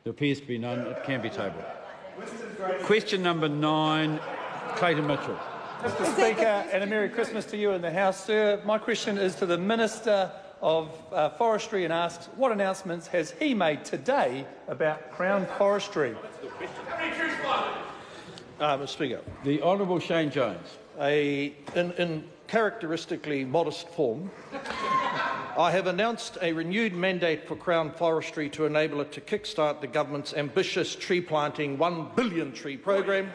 There appears to be none. It can be tabled. Question number 9, Clayton Mitchell. Mr Speaker, and a Merry Christmas to you in the House, sir. My question is to the Minister of Forestry and asks, what announcements has he made today about Crown Forestry? Mr Speaker. The Honourable Shane Jones. In characteristically modest form, I have announced a renewed mandate for Crown Forestry to enable it to kickstart the government's ambitious tree planting 1 billion tree program.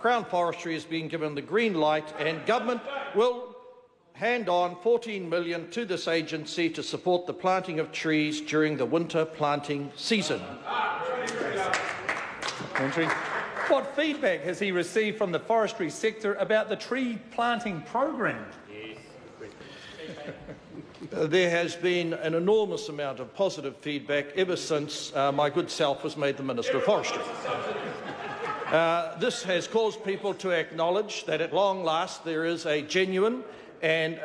Crown Forestry is being given the green light, and government will hand on $14 million to this agency to support the planting of trees during the winter planting season. What feedback has he received from the forestry sector about the tree planting program? There has been an enormous amount of positive feedback ever since my good self was made the Minister of Forestry. This has caused people to acknowledge that at long last there is a genuine and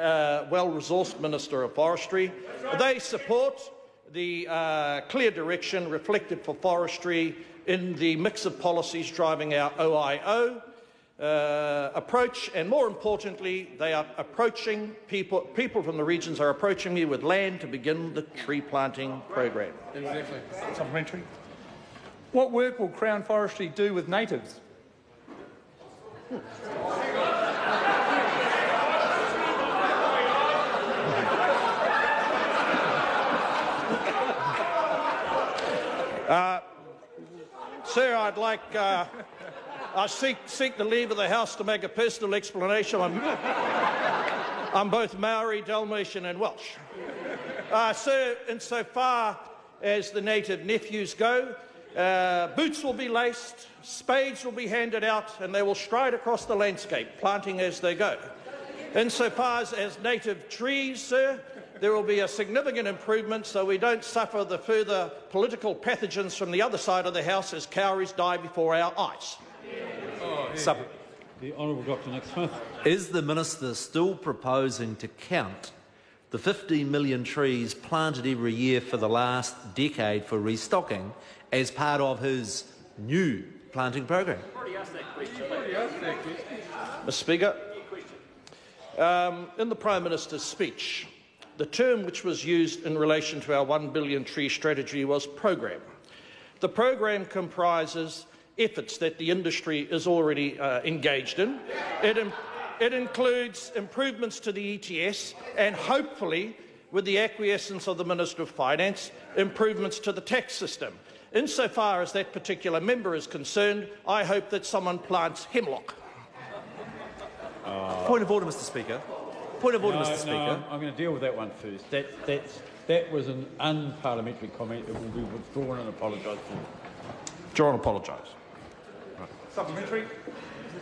well-resourced Minister of Forestry. They support the clear direction reflected for forestry in the mix of policies driving our OIO approach, and more importantly, they are approaching people from the regions are approaching me with land to begin the tree planting program. Exactly. Supplementary. What work will Crown Forestry do with natives? Sir, I'd like I seek the leave of the House to make a personal explanation. I'm both Maori, Dalmatian and Welsh. Sir, insofar as the native nephews go, boots will be laced, spades will be handed out, and they will stride across the landscape, planting as they go. Insofar as native trees, sir, there will be a significant improvement so we don't suffer the further political pathogens from the other side of the House as cowries die before our eyes. The Honourable Dr Nick Smith. Is the Minister still proposing to count the 50 million trees planted every year for the last decade for restocking as part of his new planting program? Mr Speaker, in the Prime Minister's speech, the term which was used in relation to our 1 billion tree strategy was program. The program comprises efforts that the industry is already engaged in. It includes improvements to the ETS and, hopefully, with the acquiescence of the Minister of Finance, improvements to the tax system. Insofar as that particular member is concerned, I hope that someone plants hemlock. Point of order, Mr Speaker. Point of order, Mr Speaker. No, I'm going to deal with that one first. That was an unparliamentary comment that will be withdrawn and apologised for. John, apologise. Supplementary.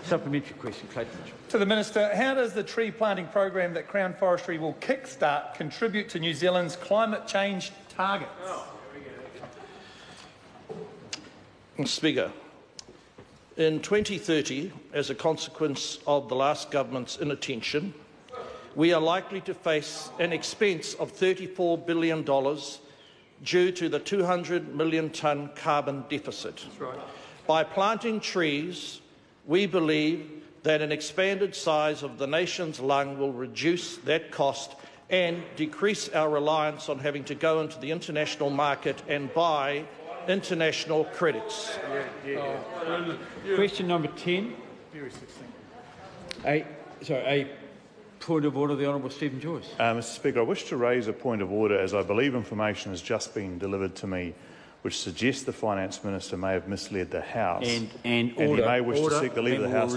Supplementary question, Clayton Mitchell. To the Minister, how does the tree planting program that Crown Forestry will kickstart contribute to New Zealand's climate change targets? Mr Speaker, in 2030, as a consequence of the last government's inattention, we are likely to face an expense of $34 billion due to the 200 million tonne carbon deficit. That's right. By planting trees, we believe that an expanded size of the nation's lung will reduce that cost and decrease our reliance on having to go into the international market and buy international credits. Question number 10. A point of order, the Honourable Stephen Joyce. Mr Speaker, I wish to raise a point of order as I believe information has just been delivered to me which suggests the Finance Minister may have misled the House. And he may wish to seek the leave of the House.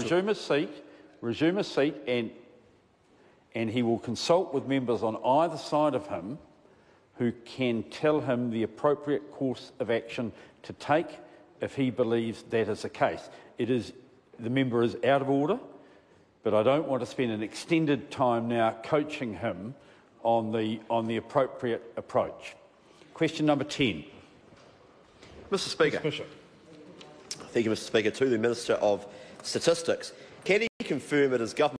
Resume his seat and he will consult with members on either side of him who can tell him the appropriate course of action to take if he believes that is the case. The member is out of order, but I don't want to spend an extended time now coaching him on the appropriate approach. Question number 10. Mr Speaker. Thank you, Mr Speaker. To the Minister of Statistics, can he confirm it is government